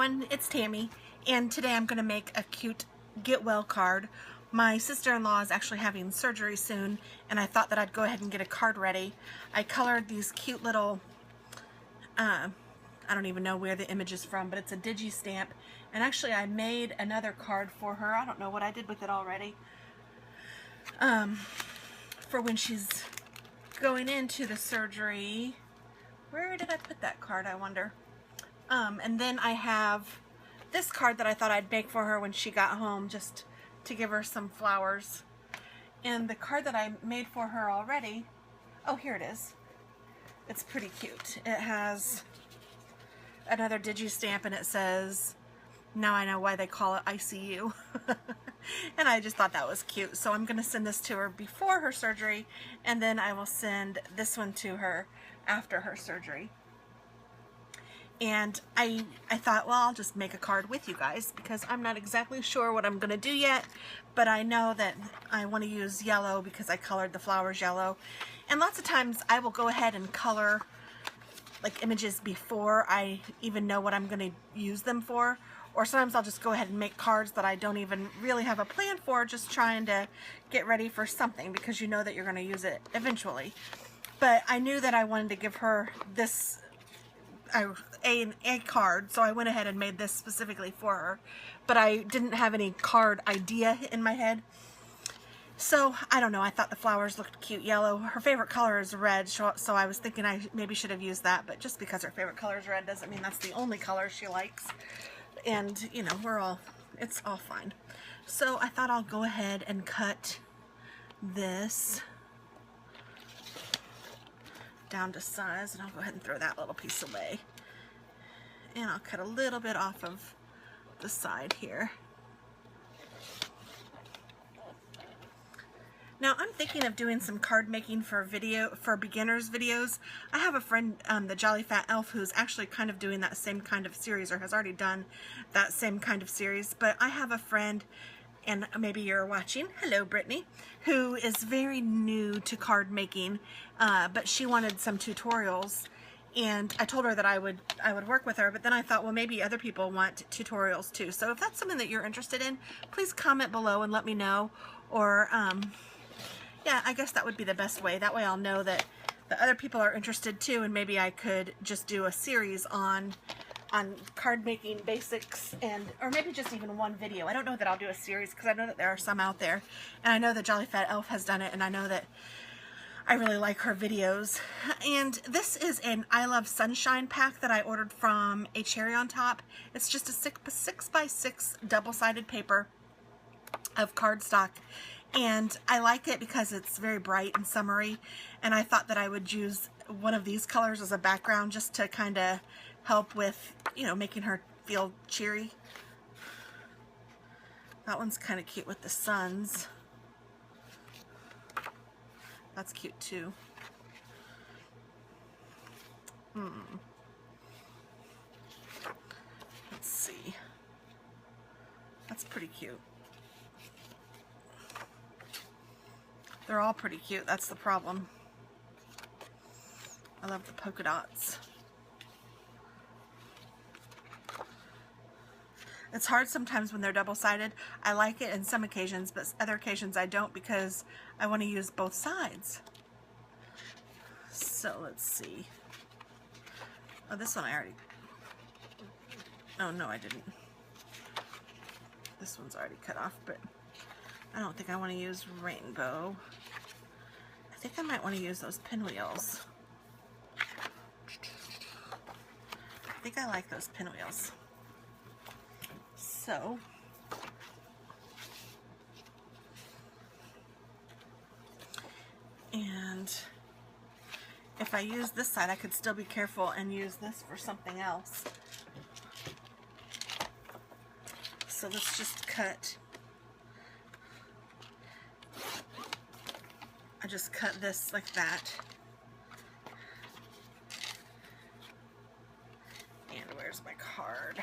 everyone, it's Tammy, and today I'm going to make a cute get well card. My sister-in-law is actually having surgery soon, and I thought that I'd go ahead and get a card ready. I colored these cute little, I don't even know where the image is from, but it's a digi stamp, and actually I made another card for her. I don't know what I did with it already, for when she's going into the surgery. Where did I put that card, I wonder? And then I have this card that I thought I'd make for her when she got home, just to give her some flowers. And the card that I made for her already, oh, here it is. It's pretty cute. It has another digi stamp and it says, "Now I know why they call it ICU." And I just thought that was cute. So I'm going to send this to her before her surgery, and then I will send this one to her after her surgery. And I thought, well, I'll just make a card with you guys because I'm not exactly sure what I'm going to do yet, but I know that I want to use yellow because I colored the flowers yellow. And lots of times I will go ahead and color like images before I even know what I'm going to use them for. Or sometimes I'll just go ahead and make cards that I don't even really have a plan for, just trying to get ready for something because you know that you're going to use it eventually. But I knew that I wanted to give her this a card, so I went ahead and made this specifically for her, but I didn't have any card idea in my head. So I don't know, I thought the flowers looked cute yellow. Her favorite color is red, so I was thinking I maybe should have used that, but just because her favorite color is red doesn't mean that's the only color she likes. And you know, it's all fine. So I thought I'll go ahead and cut this down to size, and I'll go ahead and throw that little piece away. And I'll cut a little bit off of the side here. Now I'm thinking of doing some card making for beginners videos. I have a friend, the Jolly Fat Elf, who's actually kind of doing that same kind of series, or has already done that same kind of series. But I have a friend, and maybe you're watching, hello Brittany, who is very new to card making, but she wanted some tutorials, and I told her that I would work with her, but then I thought, well, maybe other people want tutorials too. So if that's something that you're interested in, please comment below and let me know, or yeah, I guess that would be the best way. That way I'll know that the other people are interested too, and maybe I could just do a series on card making basics, or maybe just even one video. I don't know that I'll do a series because I know that there are some out there, and I know that Jolly Fat Elf has done it, and I know that I really like her videos. And this is an I Love Sunshine pack that I ordered from A Cherry on Top. It's just a 6x6 double-sided paper of cardstock, and I like it because it's very bright and summery, and I thought that I would use one of these colors as a background just to kind of help with, you know, making her feel cheery. That one's kind of cute with the suns. That's cute too. Let's see. That's pretty cute. They're all pretty cute, that's the problem. I love the polka dots. It's hard sometimes when they're double-sided. I like it in some occasions, but other occasions I don't because I want to use both sides. So let's see. Oh, this one I already... Oh, no, I didn't. This one's already cut off, but I don't think I want to use rainbow. I think I might want to use those pinwheels. I think I like those pinwheels. So, and if I use this side, I could still be careful and use this for something else. So let's just cut. I just cut this like that. And where's my card?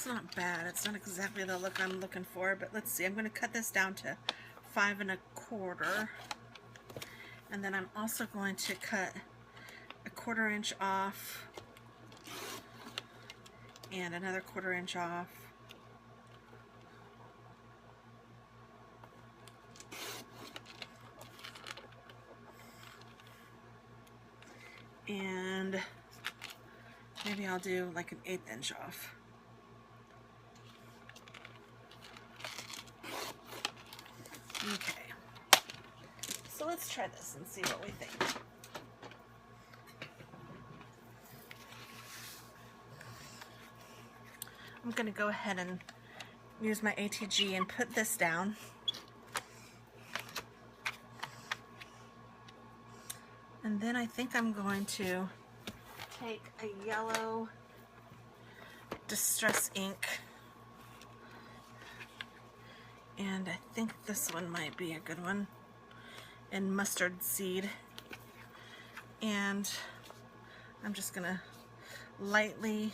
It's not bad. It's not exactly the look I'm looking for, but let's see. I'm going to cut this down to 5 1/4. And then I'm also going to cut a 1/4 inch off and another 1/4 inch off. And maybe I'll do like an 1/8 inch off. Okay, so let's try this and see what we think. I'm going to go ahead and use my ATG and put this down. And then I think I'm going to take a yellow Distress ink, and I think this one might be a good one, in Mustard Seed. And I'm just going to lightly,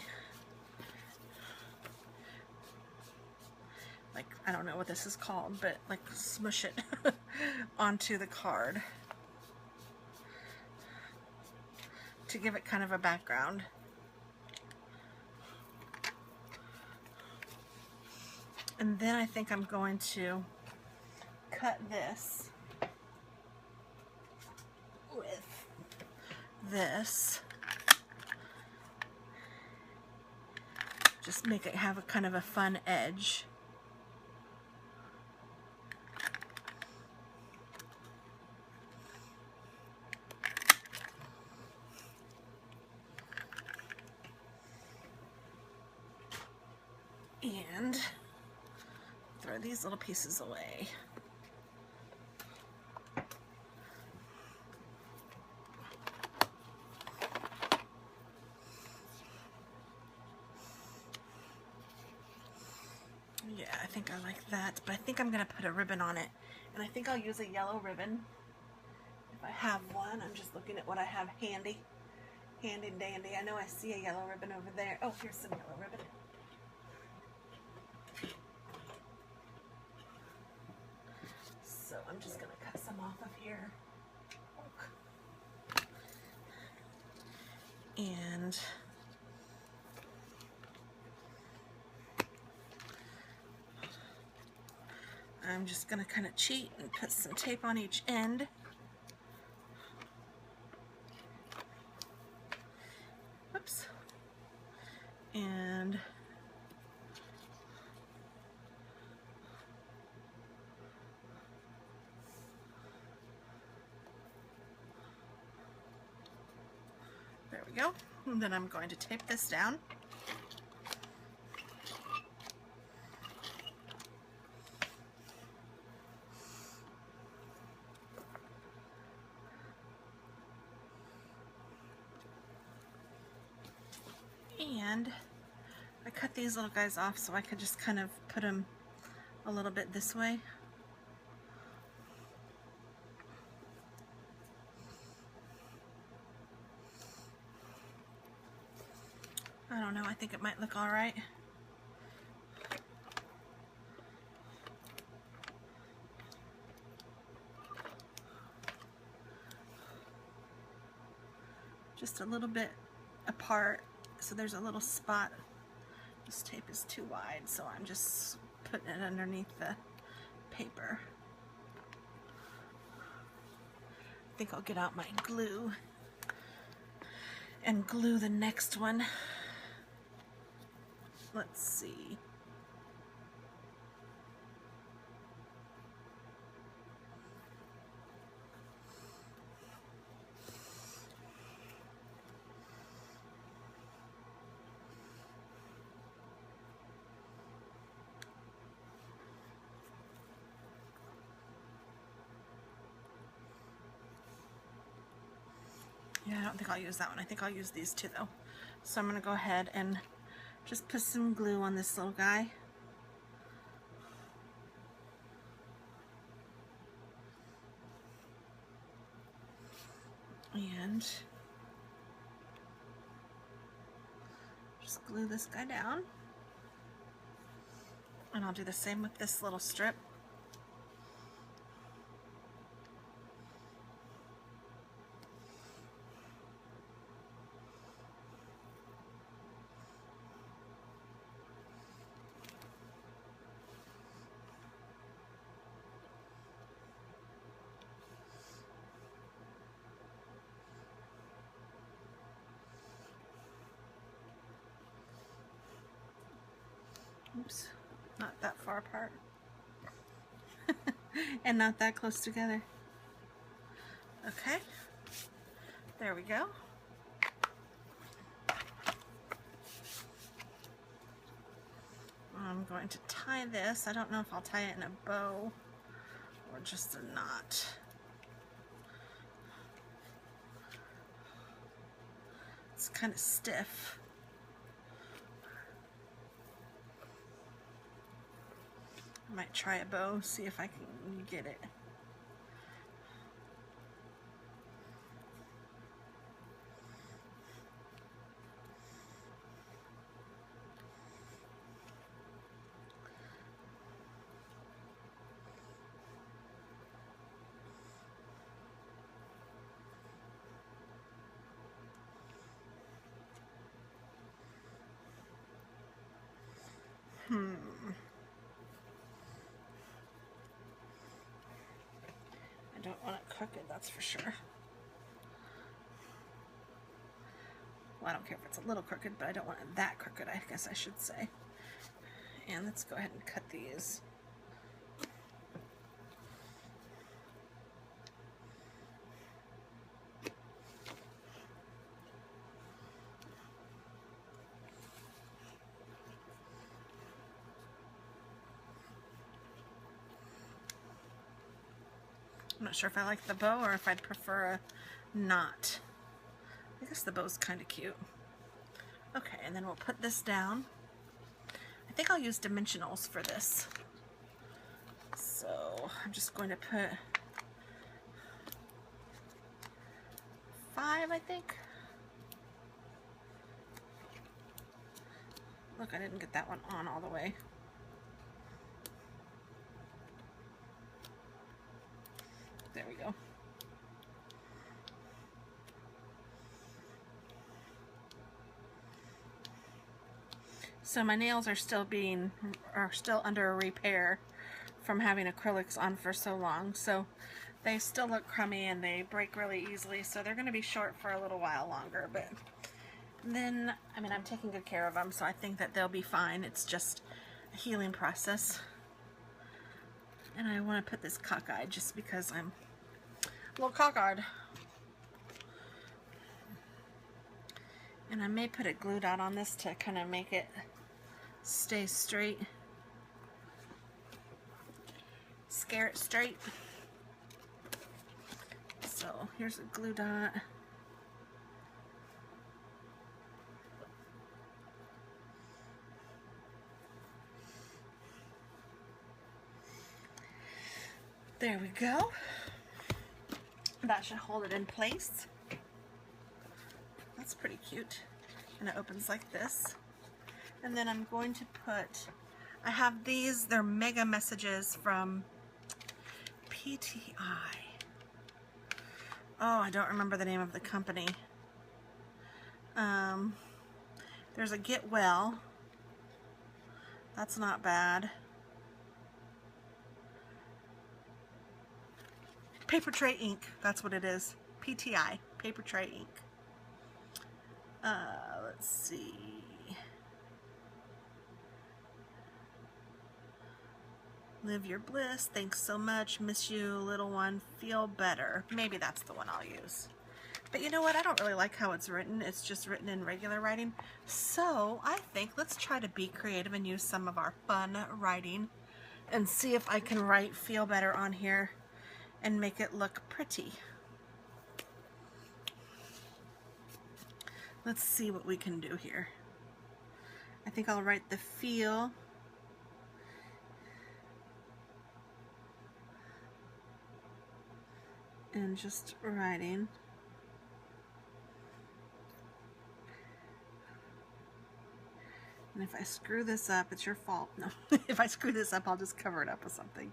like, I don't know what this is called, but like smush it onto the card to give it kind of a background. And then I think I'm going to cut this with this. Just make it have a kind of a fun edge. And throw these little pieces away. Yeah, I think I like that, but I think I'm going to put a ribbon on it. And I think I'll use a yellow ribbon if I have one. I'm just looking at what I have handy and dandy. I know I see a yellow ribbon over there. Oh, here's some yellow ribbon. So I'm just going to cut some off of here. And I'm just going to kind of cheat and put some tape on each end. Oops. And there we go. And then I'm going to tape this down. And I cut these little guys off so I could just kind of put them a little bit this way. I don't know, I think it might look all right. Just a little bit apart, so there's a little spot. This tape is too wide, so I'm just putting it underneath the paper. I think I'll get out my glue and glue the next one. Let's see. Yeah, I don't think I'll use that one. I think I'll use these two though. So I'm going to go ahead and just put some glue on this little guy. And just glue this guy down. And I'll do the same with this little strip. Oops, not that far apart. And not that close together. Okay, there we go. I'm going to tie this. I don't know if I'll tie it in a bow or just a knot. It's kind of stiff. I might try a bow, see if I can get it. I don't want it crooked, that's for sure. Well, I don't care if it's a little crooked, but I don't want it that crooked, I guess I should say. And let's go ahead and cut these. I'm not sure if I like the bow or if I'd prefer a knot. I guess the bow's kind of cute. Okay, and then we'll put this down. I think I'll use dimensionals for this. So I'm just going to put 5, I think. Look, I didn't get that one on all the way. There we go. So my nails are still under repair from having acrylics on for so long. So they still look crummy and they break really easily. So they're going to be short for a little while longer. But then, I mean, I'm taking good care of them, so I think that they'll be fine. It's just a healing process. And I want to put this cockeyed just because I'm a little cockeyed. And I may put a glue dot on this to kind of make it stay straight. Scare it straight. So here's a glue dot. There we go. That should hold it in place. That's pretty cute. And it opens like this. And then I'm going to put, I have these, they're mega messages from PTI. Oh, I don't remember the name of the company. There's a Get Well. That's not bad. Paper Tray Ink, that's what it is. PTI, Paper Tray Ink. Let's see. Live your bliss, thanks so much, miss you, little one, feel better. Maybe that's the one I'll use. But you know what, I don't really like how it's written. It's just written in regular writing. So I think let's try to be creative and use some of our fun writing and see if I can write feel better on here and make it look pretty. Let's see what we can do here. I think I'll write the feel. And just writing. And if I screw this up, it's your fault. No, if I screw this up, I'll just cover it up with something.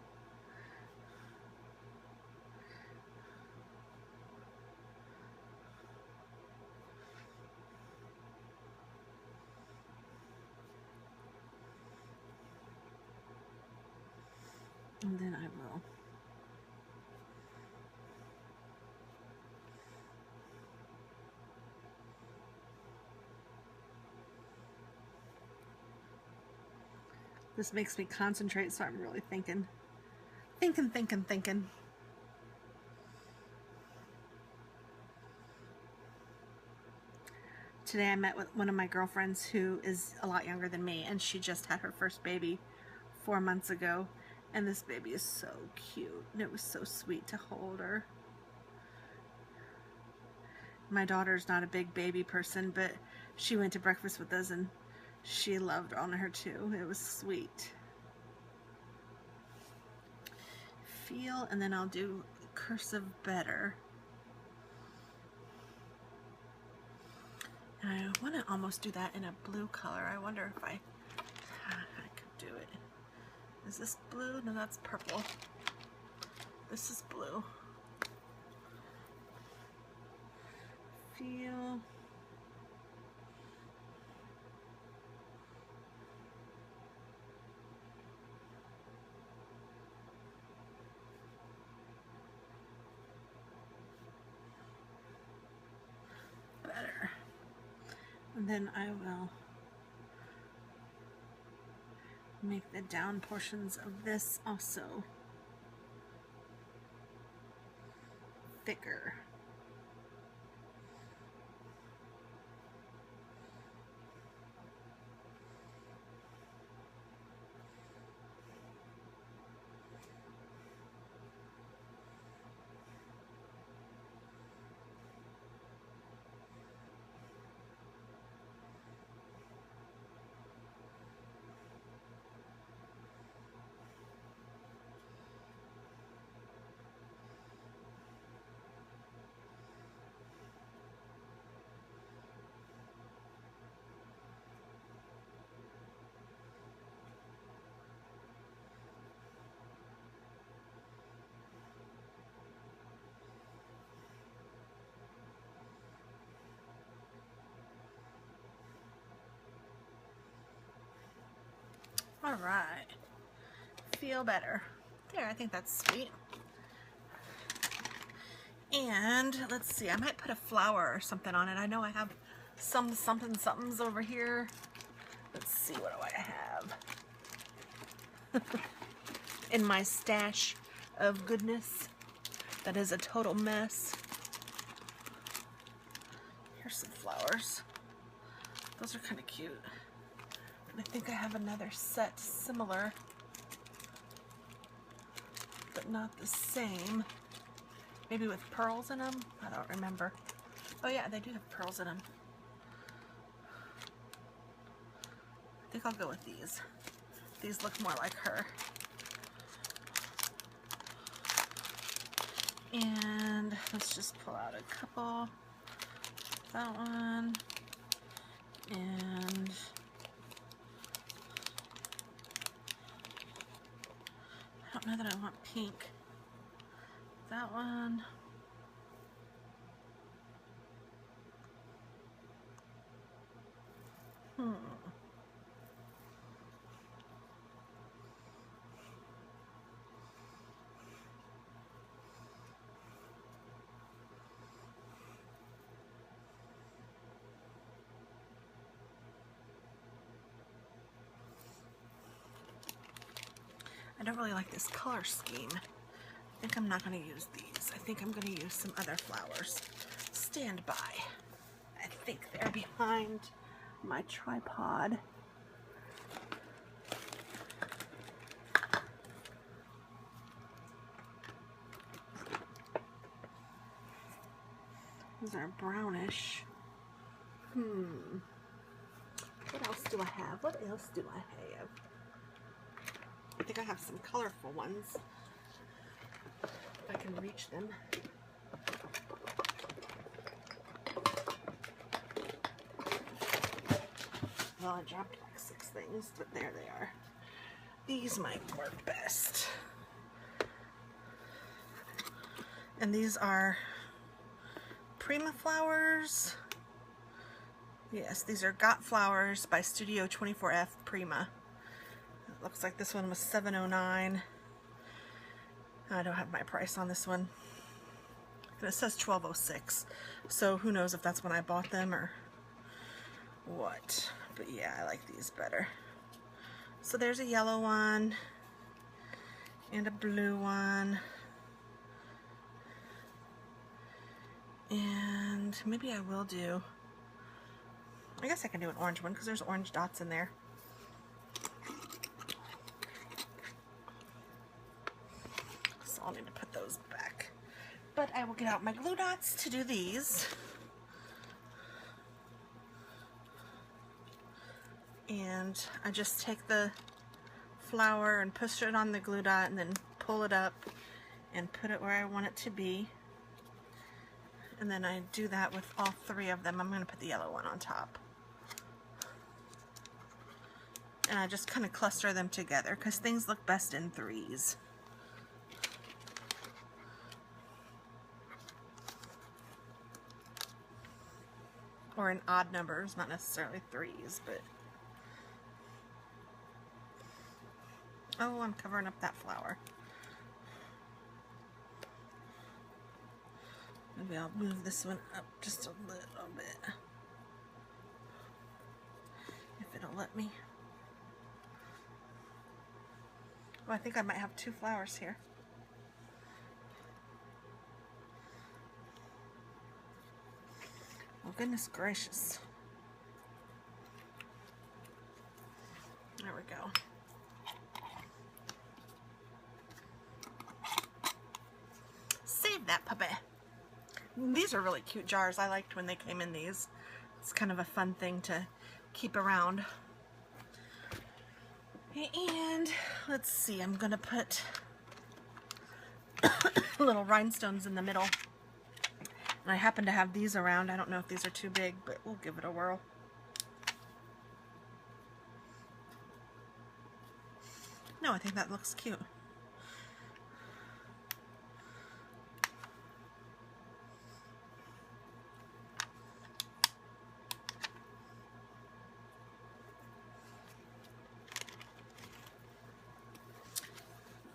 And then I will this makes me concentrate, so I'm really thinking. Today I met with one of my girlfriends who is a lot younger than me, and she just had her first baby 4 months ago, and this baby is so cute, and it was so sweet to hold her. My daughter's not a big baby person, but she went to breakfast with us and she loved on her too. It was sweet. Feel, and then I'll do cursive better. And I want to almost do that in a blue color. I wonder if I could do it. Is this blue? No, that's purple. This is blue. Feel. Better. And then I will make the down portions of this also thicker. All right, feel better. There, I think that's sweet. And let's see, I might put a flower or something on it. I know I have some somethings over here. Let's see, what do I have? In my stash of goodness that is a total mess. Here's some flowers. Those are kind of cute. I think I have another set similar, but not the same. Maybe with pearls in them? I don't remember. Oh yeah, they do have pearls in them. I think I'll go with these. These look more like her. And let's just pull out a couple. That one. And I don't know that I want pink. That one. I don't really like this color scheme. I think I'm not going to use these. I think I'm going to use some other flowers. Stand by. I think they're behind my tripod. These are brownish. What else do I have? What else do I have? I think I have some colorful ones. If I can reach them. Well, I dropped like 6 things, but there they are. These might work best. And these are Prima flowers. Yes, these are Got Flowers by Studio 24F Prima. It looks like this one was $7.09. I don't have my price on this one. And it says $12.06. So who knows if that's when I bought them or what. But yeah, I like these better. So there's a yellow one and a blue one. And maybe I will do, I guess I can do an orange one because there's orange dots in there. So I'll need to put those back. But I will get out my glue dots to do these. And I just take the flower and push it on the glue dot and then pull it up and put it where I want it to be. And then I do that with all three of them. I'm going to put the yellow one on top. And I just kind of cluster them together because things look best in threes. Or in odd numbers, not necessarily threes, but... Oh, I'm covering up that flower. Maybe I'll move this one up just a little bit. If it'll let me. Oh, I think I might have two flowers here. Oh, goodness gracious. There we go. Save that puppy. These are really cute jars. I liked when they came in these. It's kind of a fun thing to keep around. And let's see, I'm gonna put little rhinestones in the middle. And I happen to have these around. I don't know if these are too big, but we'll give it a whirl. No, I think that looks cute.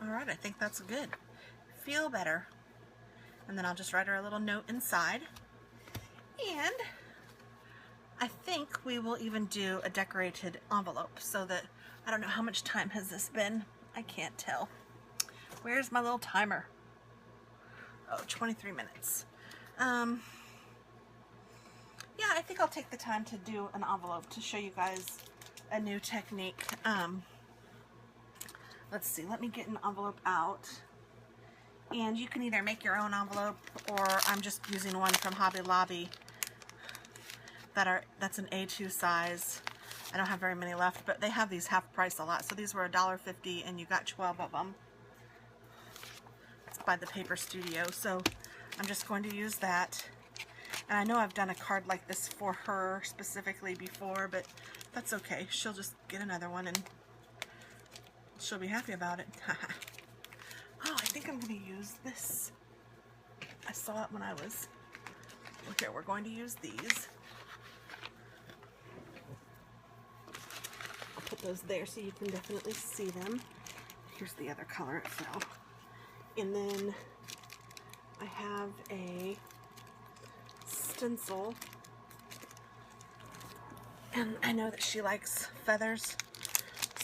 Alright, I think that's good. Feel better. And then I'll just write her a little note inside. And I think we will even do a decorated envelope so that, I don't know how much time has this been. I can't tell. Where's my little timer? Oh, 23 minutes. Yeah, I think I'll take the time to do an envelope to show you guys a new technique. Let's see, let me get an envelope out. And you can either make your own envelope, or I'm just using one from Hobby Lobby that's an A2 size. I don't have very many left, but they have these half price a lot. So these were $1.50 and you got 12 of them. It's by the Paper Studio. So I'm just going to use that. And I know I've done a card like this for her specifically before, but that's okay. She'll just get another one and she'll be happy about it. Oh, I think I'm going to use this. I saw it when I was... Okay, we're going to use these. I'll put those there so you can definitely see them. Here's the other color it fell. And then I have a stencil. And I know that she likes feathers,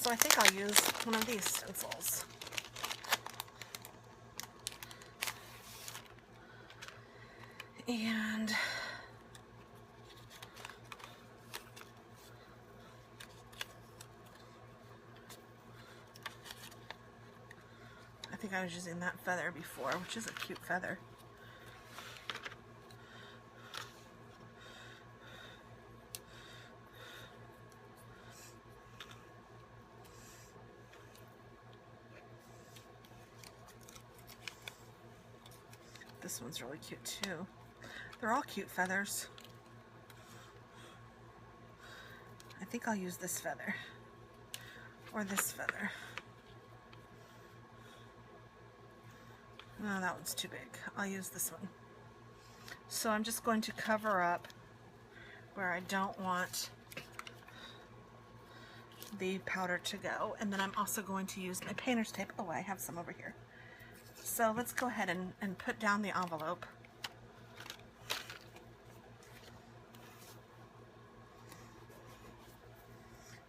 so I think I'll use one of these stencils. And I think I was using that feather before, which is a cute feather. This one's really cute too. They're all cute feathers. I think I'll use this feather. or this feather. No, that one's too big. I'll use this one. So I'm just going to cover up where I don't want the powder to go. And then I'm also going to use my painter's tape. Oh, I have some over here. So let's go ahead and put down the envelope.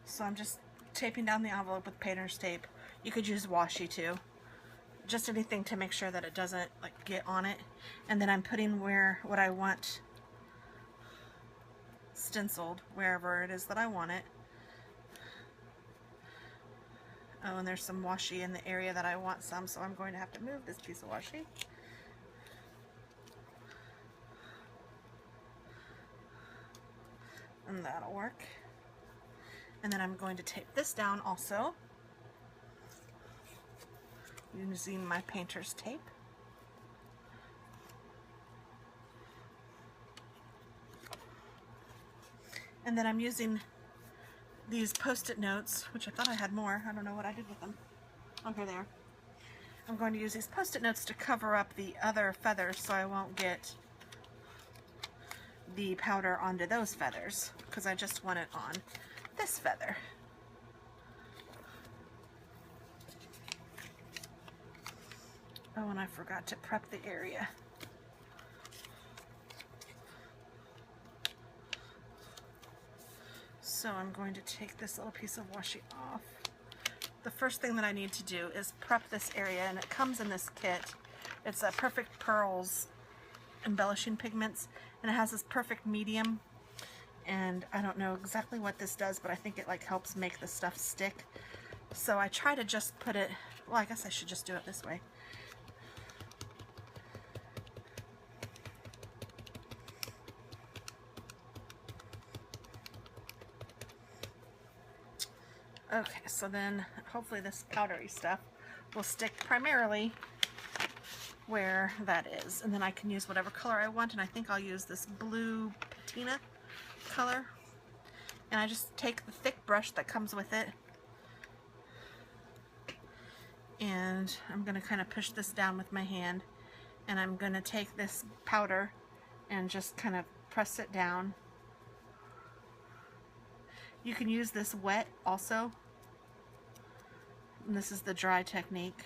So I'm just taping down the envelope with painter's tape. You could use washi too. Just anything to make sure that it doesn't like get on it. And then I'm putting what I want stenciled, wherever it is that I want it. Oh, and there's some washi in the area that I want some, so I'm going to have to move this piece of washi. And that'll work. And then I'm going to tape this down also using my painter's tape. And then I'm using these Post-it notes, which I thought I had more. I don't know what I did with them. Oh, here they are. I'm going to use these Post-it notes to cover up the other feathers so I won't get the powder onto those feathers, because I just want it on this feather. Oh, and I forgot to prep the area. So I'm going to take this little piece of washi off. The first thing that I need to do is prep this area, and it comes in this kit. It's a Perfect Pearls embellishing pigments, and it has this perfect medium, and I don't know exactly what this does, but I think it like helps make the stuff stick. So I try to just put it, well, I guess I should just do it this way. Okay, so then hopefully this powdery stuff will stick primarily where that is, and then I can use whatever color I want, and I think I'll use this blue patina color. And I just take the thick brush that comes with it, and I'm going to kind of push this down with my hand, and I'm going to take this powder and just kind of press it down. You can use this wet also, and this is the dry technique.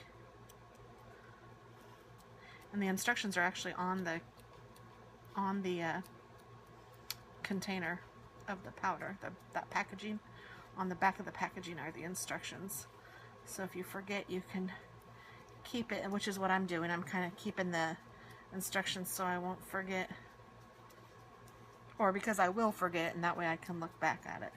And the instructions are actually on the container of the powder, that packaging. On the back of the packaging are the instructions. So if you forget, you can keep it, which is what I'm doing. I'm kind of keeping the instructions so I won't forget, or because I will forget, and that way I can look back at it.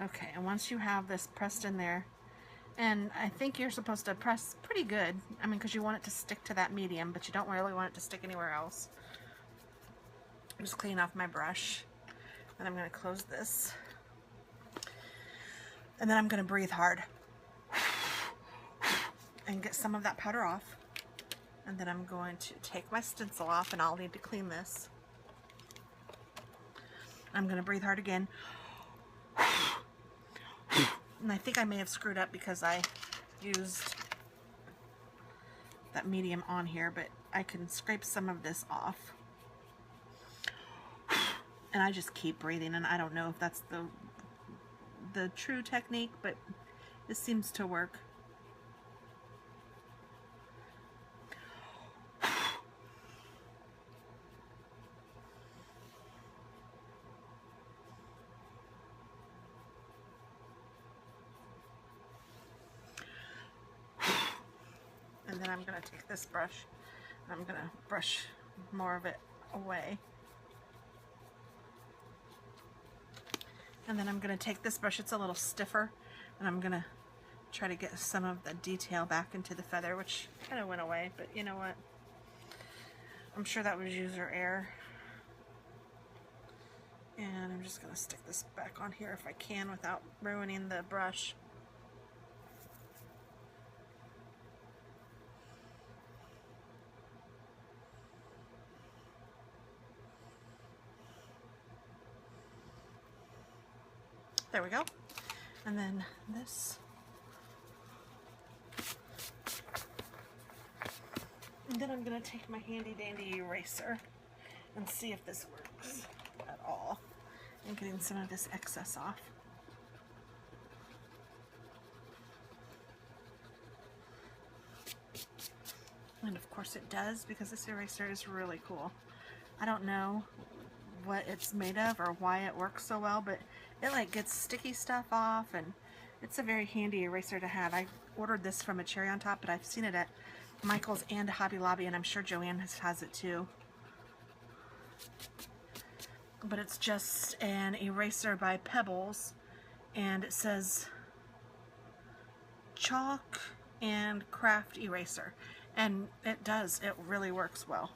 Okay, and once you have this pressed in there, and I think you're supposed to press pretty good, I mean, because you want it to stick to that medium, but you don't really want it to stick anywhere else. I'm just cleaning off my brush, and I'm going to close this, and then I'm going to breathe hard and get some of that powder off, and then I'm going to take my stencil off, and I'll need to clean this. I'm going to breathe hard again. And I think I may have screwed up because I used that medium on here, but I can scrape some of this off. And I just keep breathing, and I don't know if that's the true technique, but it seems to work. And then I'm going to take this brush, and I'm going to brush more of it away. And then I'm going to take this brush, it's a little stiffer, and I'm going to try to get some of the detail back into the feather, which kind of went away, but you know what? I'm sure that was user error. And I'm just going to stick this back on here if I can without ruining the brush. There we go. And then this. And then I'm going to take my handy dandy eraser and see if this works at all. And getting some of this excess off. And of course it does, because this eraser is really cool. I don't know what it's made of or why it works so well, but it like gets sticky stuff off, and it's a very handy eraser to have. I ordered this from a Cherry on Top, but I've seen it at Michael's and Hobby Lobby, and I'm sure Joanne has it too. But it's just an eraser by Pebbles, and it says chalk and craft eraser, and it does, it really works well.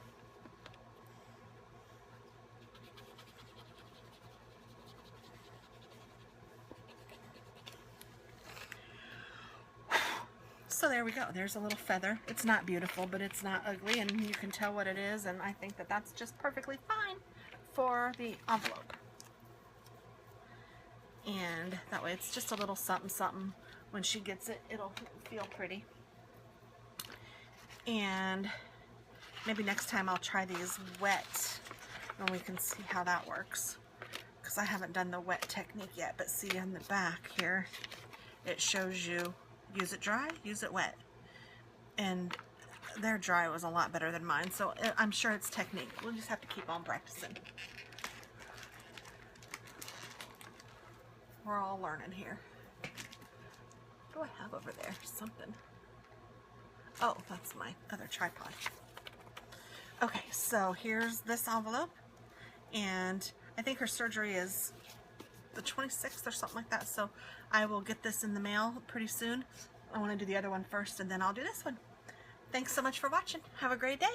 So there we go. There's a little feather. It's not beautiful, but it's not ugly, and you can tell what it is, and I think that that's just perfectly fine for the envelope. And that way it's just a little something something. When she gets it, it'll feel pretty. And maybe next time I'll try these wet, and we can see how that works, because I haven't done the wet technique yet. But see, on the back here it shows you use it dry, use it wet, and their dry was a lot better than mine, so I'm sure it's technique. We'll just have to keep on practicing. We're all learning here. What do I have over there? Something. Oh, that's my other tripod. Okay, so here's this envelope, and I think her surgery is the 26th or something like that, so I will get this in the mail pretty soon. I want to do the other one first, and then I'll do this one. Thanks so much for watching. Have a great day.